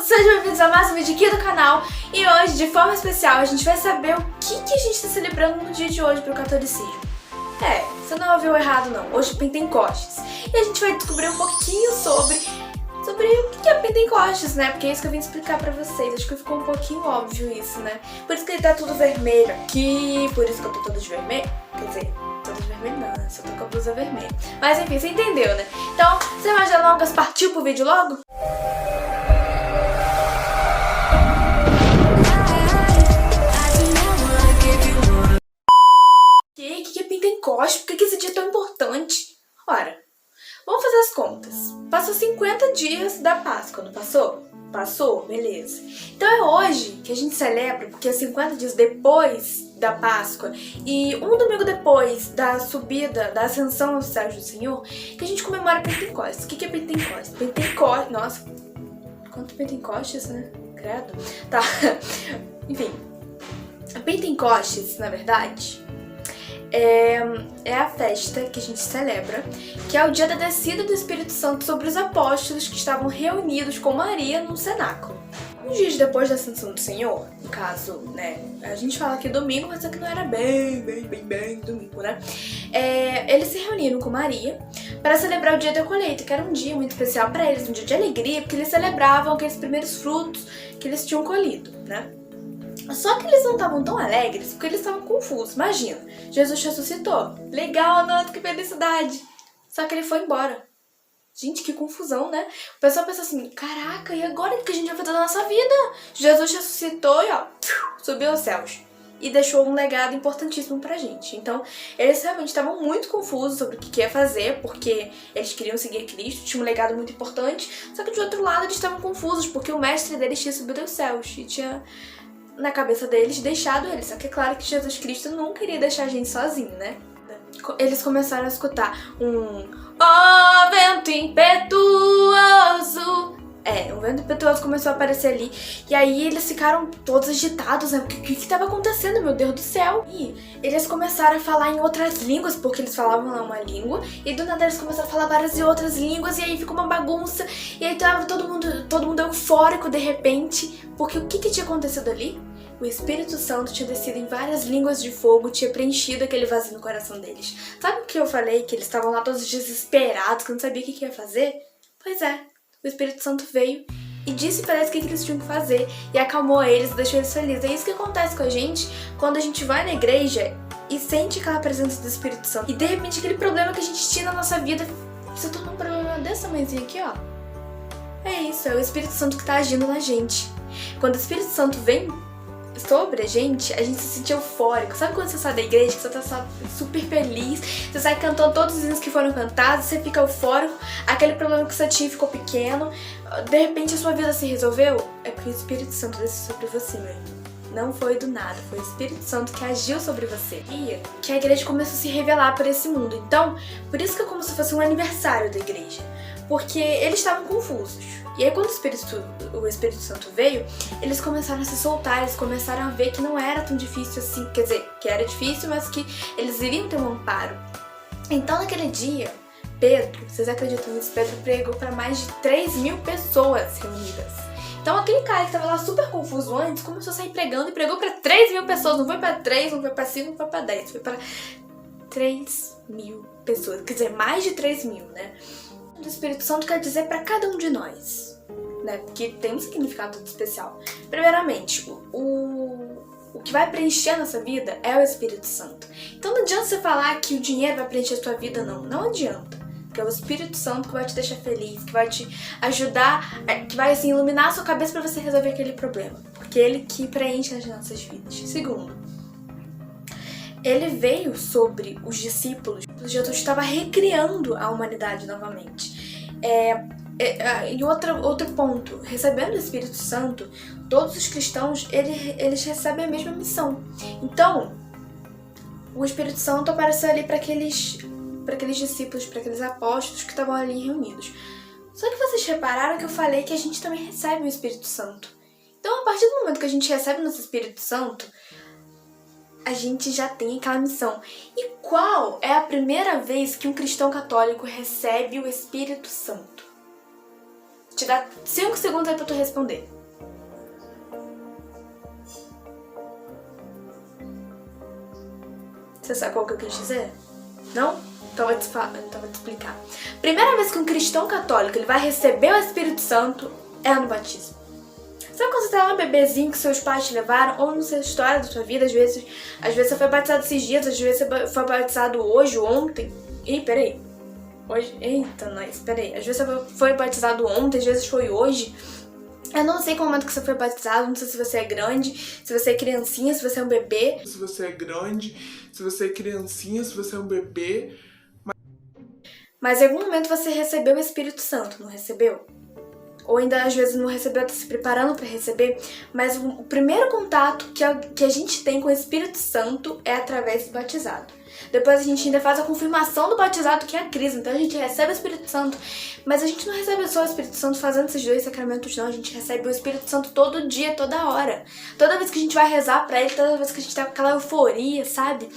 sejam bem-vindos a mais um vídeo aqui do canal. E hoje, de forma especial, a gente vai saber o que a gente está celebrando no dia de hoje pro catolicismo. Você não ouviu errado não, hoje é Pentecostes. E a gente vai descobrir um pouquinho sobre o que é Pentecostes, né? Porque é isso que eu vim explicar pra vocês. Acho que ficou um pouquinho óbvio isso, né? Por isso que ele tá tudo vermelho aqui, por isso que eu tô toda de vermelho. Quer dizer, toda de vermelho não, né? Só tô com a blusa vermelha. Mas enfim, você entendeu, né? Então, sem mais delongas, partiu pro vídeo logo? O que é Pentecostes? Por que esse dia é tão importante? Ora, vamos fazer as contas. Passou 50 dias da Páscoa, não passou? Passou? Beleza. Então é hoje que a gente celebra, porque é 50 dias depois da Páscoa e um domingo depois da subida, da ascensão aos céus do Senhor, que a gente comemora Pentecostes. O que é Pentecostes? Pentecostes... Nossa, quanto Pentecostes, né? Credo. Tá. Enfim. Pentecostes, na verdade... É a festa que a gente celebra, que é o dia da descida do Espírito Santo sobre os apóstolos que estavam reunidos com Maria no cenáculo. Uns dias depois da ascensão do Senhor, no caso, né, a gente fala aqui domingo, mas aqui não era bem domingo, né? Eles se reuniram com Maria para celebrar o dia da colheita, que era um dia muito especial para eles, um dia de alegria, porque eles celebravam aqueles primeiros frutos que eles tinham colhido, né? Só que eles não estavam tão alegres porque eles estavam confusos. Imagina, Jesus ressuscitou. Legal, nossa, que felicidade. Só que ele foi embora. Gente, que confusão, né? O pessoal pensa assim, caraca, e agora o que a gente vai fazer da nossa vida? Jesus ressuscitou e ó, subiu aos céus. E deixou um legado importantíssimo pra gente. Então, eles realmente estavam muito confusos sobre o que ia fazer, porque eles queriam seguir Cristo, tinha um legado muito importante. Só que de outro lado, eles estavam confusos, porque o mestre deles tinha subido aos céus e tinha... na cabeça deles, deixado eles. Só que é claro que Jesus Cristo não queria deixar a gente sozinho, né? Eles começaram a escutar um vento impetuoso. Um vento impetuoso começou a aparecer ali. E aí eles ficaram todos agitados, né? O que estava acontecendo, meu Deus do céu? E eles começaram a falar em outras línguas, porque eles falavam lá uma língua. E do nada eles começaram a falar várias outras línguas. E aí ficou uma bagunça. E aí tava todo mundo eufórico de repente. Porque o que tinha acontecido ali? O Espírito Santo tinha descido em várias línguas de fogo, tinha preenchido aquele vazio no coração deles. Sabe o que eu falei? Que eles estavam lá todos desesperados, que não sabiam o que ia fazer? Pois é, o Espírito Santo veio e disse para eles o que eles tinham que fazer e acalmou eles e deixou eles felizes. É isso que acontece com a gente quando a gente vai na igreja e sente aquela presença do Espírito Santo. E de repente aquele problema que a gente tinha na nossa vida se torna um problema desse tamanhozinho aqui, ó. É isso, é o Espírito Santo que tá agindo na gente. Quando o Espírito Santo vem sobre a gente se sente eufórico. Sabe quando você sai da igreja, que você tá super feliz, você sai cantando todos os hinos que foram cantados, você fica eufórico, aquele problema que você tinha ficou pequeno, de repente a sua vida se resolveu? É porque o Espírito Santo desceu sobre você, né? Não foi do nada, foi o Espírito Santo que agiu sobre você. E que a igreja começou a se revelar para esse mundo. Então, por isso que é como se fosse um aniversário da igreja. Porque eles estavam confusos. E aí quando o Espírito Santo veio, eles começaram a se soltar, eles começaram a ver que não era tão difícil assim, quer dizer, que era difícil, mas que eles iriam ter um amparo. Então naquele dia, Pedro, vocês acreditam nisso? Pedro pregou para mais de 3.000 pessoas reunidas. Então aquele cara que tava lá super confuso antes, começou a sair pregando e pregou para 3.000 pessoas, não foi para 3, não foi para 5, não foi para 10, foi para 3.000 pessoas, quer dizer, mais de 3.000, né? O Espírito Santo quer dizer para cada um de nós, né? Porque tem um significado muito especial. Primeiramente, o que vai preencher a nossa vida é o Espírito Santo. Então não adianta você falar que o dinheiro vai preencher a sua vida, não adianta. Porque é o Espírito Santo que vai te deixar feliz, que vai te ajudar, que vai assim, iluminar a sua cabeça para você resolver aquele problema. Porque é ele que preenche as nossas vidas. Segundo, ele veio sobre os discípulos. Jesus estava recriando a humanidade novamente. E outro ponto, recebendo o Espírito Santo, todos os cristãos, eles recebem a mesma missão. Então, o Espírito Santo apareceu ali para aqueles discípulos, para aqueles apóstolos que estavam ali reunidos. Só que vocês repararam que eu falei que a gente também recebe o Espírito Santo. Então, a partir do momento que a gente recebe o nosso Espírito Santo, a gente já tem aquela missão. E qual é a primeira vez que um cristão católico recebe o Espírito Santo? Vou te dar 5 segundos aí pra tu responder. Você sabe qual que eu quis dizer? Não? Então vou te explicar. Primeira vez que um cristão católico ele vai receber o Espírito Santo é no batismo. Sabe quando você tá lá um bebezinho que seus pais te levaram, ou não sei a história da sua vida, às vezes você foi batizado esses dias, às vezes você foi batizado hoje, ontem. Ih, peraí. Hoje? Eita, nós, peraí. Às vezes você foi batizado ontem, às vezes foi hoje. Eu não sei qual momento que você foi batizado, não sei se você é grande, se você é criancinha, se você é um bebê. Se você é grande, se você é criancinha, se você é um bebê. Mas em algum momento você recebeu o Espírito Santo, não recebeu? Ou ainda às vezes não recebeu, tá se preparando para receber, mas o primeiro contato que a gente tem com o Espírito Santo é através do batizado. Depois a gente ainda faz a confirmação do batizado, que é a crisma. Então a gente recebe o Espírito Santo, mas a gente não recebe só o Espírito Santo fazendo esses 2 sacramentos, não. A gente recebe o Espírito Santo todo dia, toda hora. Toda vez que a gente vai rezar pra ele, toda vez que a gente tá com aquela euforia, sabe?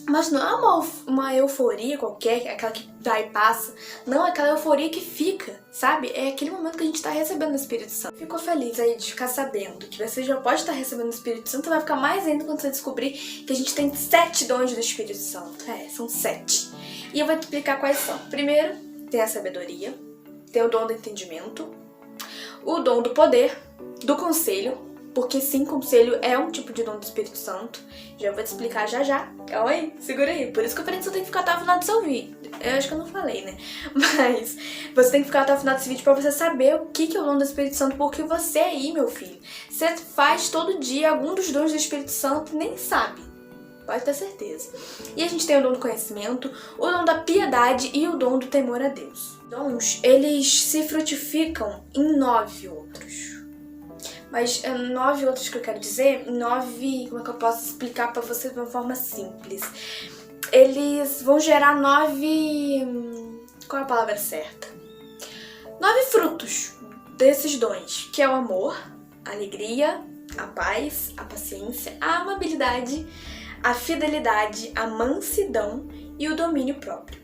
Mas não é uma euforia qualquer, aquela que vai e passa. Não, é aquela euforia que fica, sabe? É aquele momento que a gente tá recebendo o Espírito Santo. Ficou feliz aí de ficar sabendo que você já pode estar recebendo o Espírito Santo, vai ficar mais ainda quando você descobrir que a gente tem 7 dons do Espírito Santo. São 7. E eu vou te explicar quais são. Primeiro, tem a sabedoria, tem o dom do entendimento, o dom do poder, do conselho, porque sim, conselho é um tipo de dom do Espírito Santo. Já vou te explicar já. Calma aí, segura aí. Por isso que eu falei que você tem que ficar até o final do seu vídeo. Eu acho que eu não falei, né? Mas você tem que ficar até o final desse vídeo pra você saber o que é o dom do Espírito Santo. Porque você aí, meu filho, você faz todo dia algum dos dons do Espírito Santo e nem sabe. Pode ter certeza. E a gente tem o dom do conhecimento, o dom da piedade e o dom do temor a Deus. Dons, eles se frutificam em 9 outros. Mas 9 outros que eu quero dizer, 9, como é que eu posso explicar pra você de uma forma simples? Eles vão gerar 9, qual é a palavra certa? 9 frutos desses dons, que é o amor, a alegria, a paz, a paciência, a amabilidade, a fidelidade, a mansidão e o domínio próprio.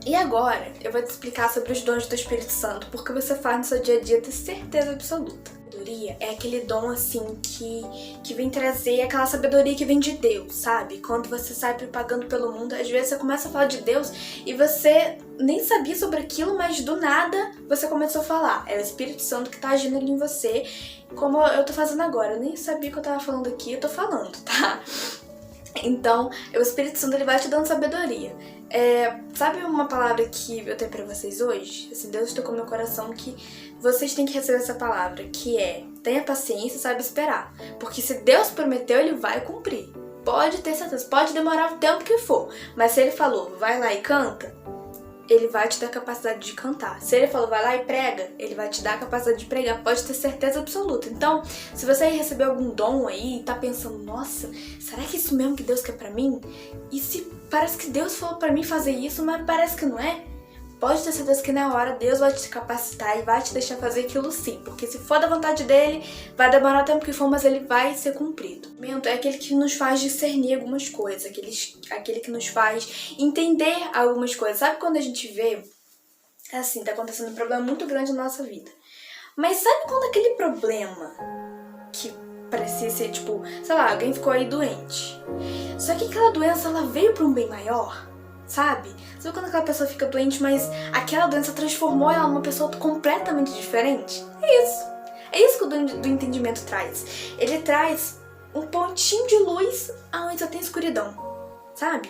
E agora eu vou te explicar sobre os dons do Espírito Santo, porque você faz no seu dia a dia, ter certeza absoluta. Sabedoria é aquele dom assim que vem trazer aquela sabedoria que vem de Deus, sabe? Quando você sai propagando pelo mundo, às vezes você começa a falar de Deus e você nem sabia sobre aquilo, mas do nada você começou a falar. É o Espírito Santo que tá agindo ali em você, como eu tô fazendo agora. Eu nem sabia que eu tava falando aqui, eu tô falando, tá? Então, o Espírito Santo ele vai te dando sabedoria. Sabe uma palavra que eu tenho pra vocês hoje? Assim, Deus tocou no meu coração que vocês têm que receber essa palavra, que é: tenha paciência e sabe esperar. Porque se Deus prometeu, ele vai cumprir. Pode ter certeza, pode demorar o tempo que for. Mas se ele falou, vai lá e canta, ele vai te dar a capacidade de cantar. Se ele falou, vai lá e prega, ele vai te dar a capacidade de pregar. Pode ter certeza absoluta. Então, se você recebeu algum dom aí e tá pensando, nossa, será que é isso mesmo que Deus quer pra mim? E se parece que Deus falou pra mim fazer isso, mas parece que não é? Pode ter certeza que na hora Deus vai te capacitar e vai te deixar fazer aquilo sim. Porque se for da vontade dele, vai demorar o tempo que for, mas ele vai ser cumprido. É aquele que nos faz discernir algumas coisas, aquele que nos faz entender algumas coisas. Sabe quando a gente vê, assim, tá acontecendo um problema muito grande na nossa vida. Mas sabe quando aquele problema que parecia ser, tipo, sei lá, alguém ficou aí doente. Só que aquela doença, ela veio pra um bem maior? Sabe? Sabe quando aquela pessoa fica doente, mas aquela doença transformou ela numa pessoa completamente diferente? É isso. É isso que o dom do entendimento traz. Ele traz um pontinho de luz aonde só tem escuridão. Sabe?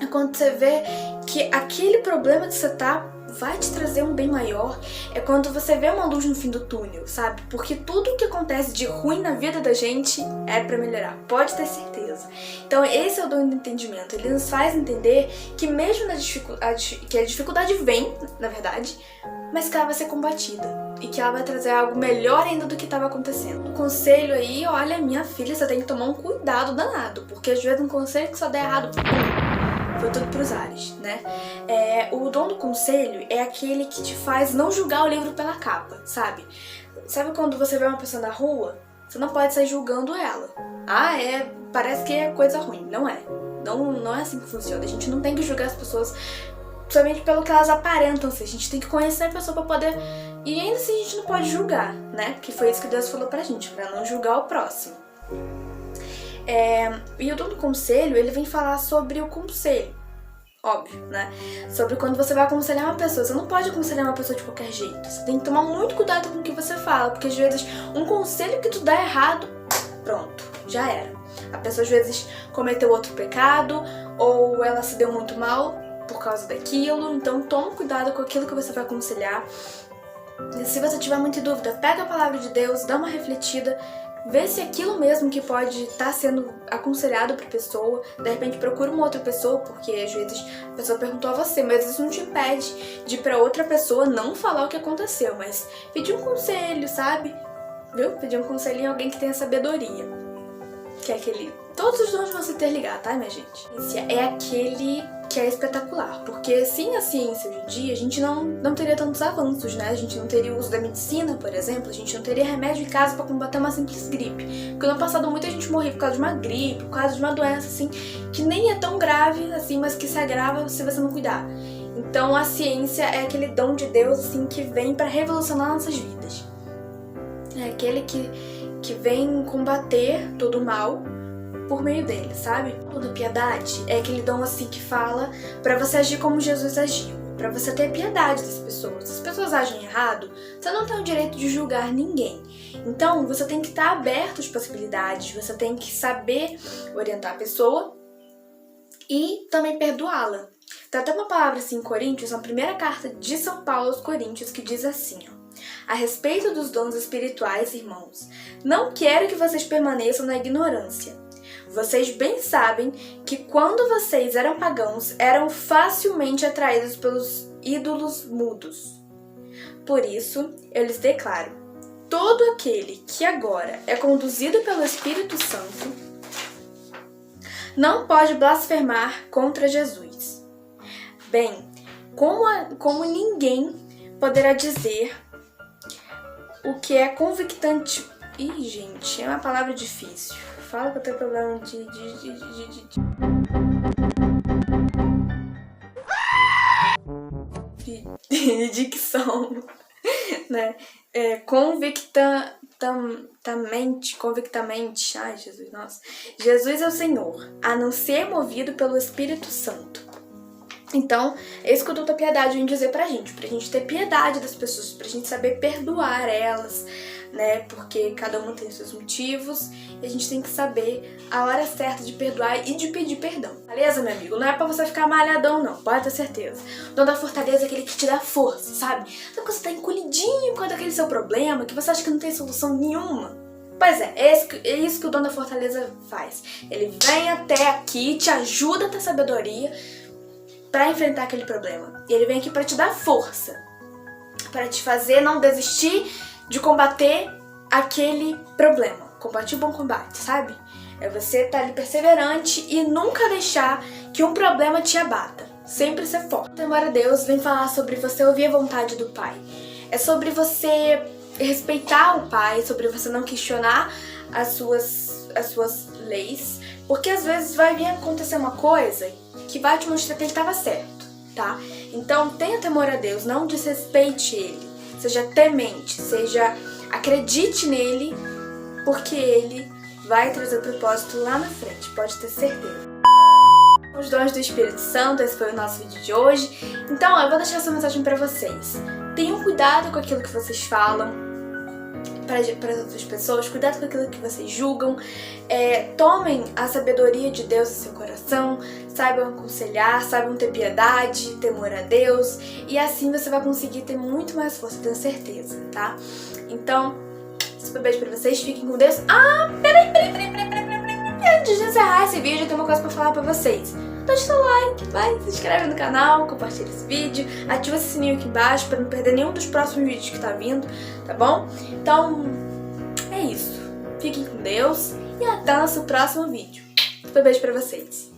É quando você vê que aquele problema que você tá vai te trazer um bem maior. É quando você vê uma luz no fim do túnel, sabe? Porque tudo que acontece de ruim na vida da gente é pra melhorar. Pode ter certeza. Então esse é o dom do entendimento. Ele nos faz entender que mesmo na dificuldade, que a dificuldade vem, na verdade, mas que ela vai ser combatida. E que ela vai trazer algo melhor ainda do que estava acontecendo. O conselho aí, olha, minha filha, você tem que tomar um cuidado danado. Porque às vezes um conselho que só der errado, foi tudo pros ares, né? O dom do conselho é aquele que te faz não julgar o livro pela capa, sabe? Sabe quando você vê uma pessoa na rua, você não pode sair julgando ela. Parece que é coisa ruim. Não é. Não é assim que funciona. A gente não tem que julgar as pessoas somente pelo que elas aparentam ser. A gente tem que conhecer a pessoa pra poder E ainda assim a gente não pode julgar, né? Porque foi isso que Deus falou pra gente, pra não julgar o próximo. E o dom do conselho, ele vem falar sobre o conselho, óbvio, né? Sobre quando você vai aconselhar uma pessoa. Você não pode aconselhar uma pessoa de qualquer jeito. Você tem que tomar muito cuidado com o que você fala, porque às vezes um conselho que tu dá errado, pronto, já era. A pessoa às vezes cometeu outro pecado, ou ela se deu muito mal por causa daquilo. Então toma cuidado com aquilo que você vai aconselhar. E se você tiver muita dúvida, pega a palavra de Deus, dá uma refletida, vê se é aquilo mesmo que pode estar sendo aconselhado para a pessoa. De repente procura uma outra pessoa, porque às vezes a pessoa perguntou a você, mas isso não te impede de ir para outra pessoa não falar o que aconteceu, mas pedir um conselho, sabe? Viu? Pedir um conselho em alguém que tenha sabedoria. Que é aquele... Todos os dons vão se interligar, tá, minha gente? Esse é aquele que é espetacular, porque sem a ciência hoje em dia, a gente não teria tantos avanços, né? A gente não teria o uso da medicina, por exemplo, a gente não teria remédio em casa pra combater uma simples gripe. Porque no passado muita gente morria por causa de uma gripe, por causa de uma doença, assim, que nem é tão grave, assim, mas que se agrava se você não cuidar. Então a ciência é aquele dom de Deus, assim, que vem pra revolucionar nossas vidas. É aquele que vem combater todo o mal por meio dele, sabe? O da piedade é aquele dom assim que fala pra você agir como Jesus agiu, pra você ter piedade das pessoas. Se as pessoas agem errado, você não tem o direito de julgar ninguém. Então, você tem que estar aberto às possibilidades, você tem que saber orientar a pessoa e também perdoá-la. Tem até uma palavra assim em Coríntios, na primeira carta de São Paulo aos Coríntios, que diz assim, ó: a respeito dos dons espirituais, irmãos, não quero que vocês permaneçam na ignorância. Vocês bem sabem que quando vocês eram pagãos, eram facilmente atraídos pelos ídolos mudos. Por isso, eu lhes declaro, todo aquele que agora é conduzido pelo Espírito Santo não pode blasfemar contra Jesus. Bem, como ninguém poderá dizer o que é convictante... Ih, gente, é uma palavra difícil. Fala que eu tenho problema de dicção, né? Convictamente, ai Jesus, nossa. Jesus é o Senhor, a não ser movido pelo Espírito Santo. Então, é isso que o dom da piedade vem dizer pra gente ter piedade das pessoas, pra gente saber perdoar elas, né? Porque cada uma tem seus motivos e a gente tem que saber a hora certa de perdoar e de pedir perdão. Beleza, meu amigo? Não é pra você ficar malhadão, não, pode ter certeza. O dom da fortaleza é aquele que te dá força, sabe? Sabe quando você tá encolhidinho com aquele seu problema, que você acha que não tem solução nenhuma? Pois é isso que o dom da fortaleza faz. Ele vem até aqui, te ajuda a ter sabedoria pra enfrentar aquele problema. E ele vem aqui pra te dar força, pra te fazer não desistir de combater aquele problema. Combater o bom combate, sabe? É você estar ali perseverante e nunca deixar que um problema te abata. Sempre ser forte. O temor a Deus vem falar sobre você ouvir a vontade do Pai. É sobre você respeitar o Pai, sobre você não questionar as suas leis, porque às vezes vai vir acontecer uma coisa que vai te mostrar que ele estava certo, tá? Então tenha temor a Deus, não desrespeite ele, seja temente, acredite nele, porque ele vai trazer propósito lá na frente, pode ter certeza. Os dons do Espírito Santo, esse foi o nosso vídeo de hoje. Então eu vou deixar essa mensagem pra vocês. Tenham cuidado com aquilo que vocês falam para as outras pessoas, cuidado com aquilo que vocês julgam, tomem a sabedoria de Deus em seu coração, saibam aconselhar, saibam ter piedade, temor a Deus, e assim você vai conseguir ter muito mais força, tenho certeza, tá? Então, super beijo pra vocês, fiquem com Deus. Peraí. Antes de encerrar esse vídeo, eu tenho uma coisa pra falar pra vocês. Deixa seu like, vai, se inscreve no canal, compartilha esse vídeo, ativa esse sininho aqui embaixo pra não perder nenhum dos próximos vídeos que tá vindo, tá bom? Então, é isso. Fiquem com Deus e até o nosso próximo vídeo. Super beijo pra vocês.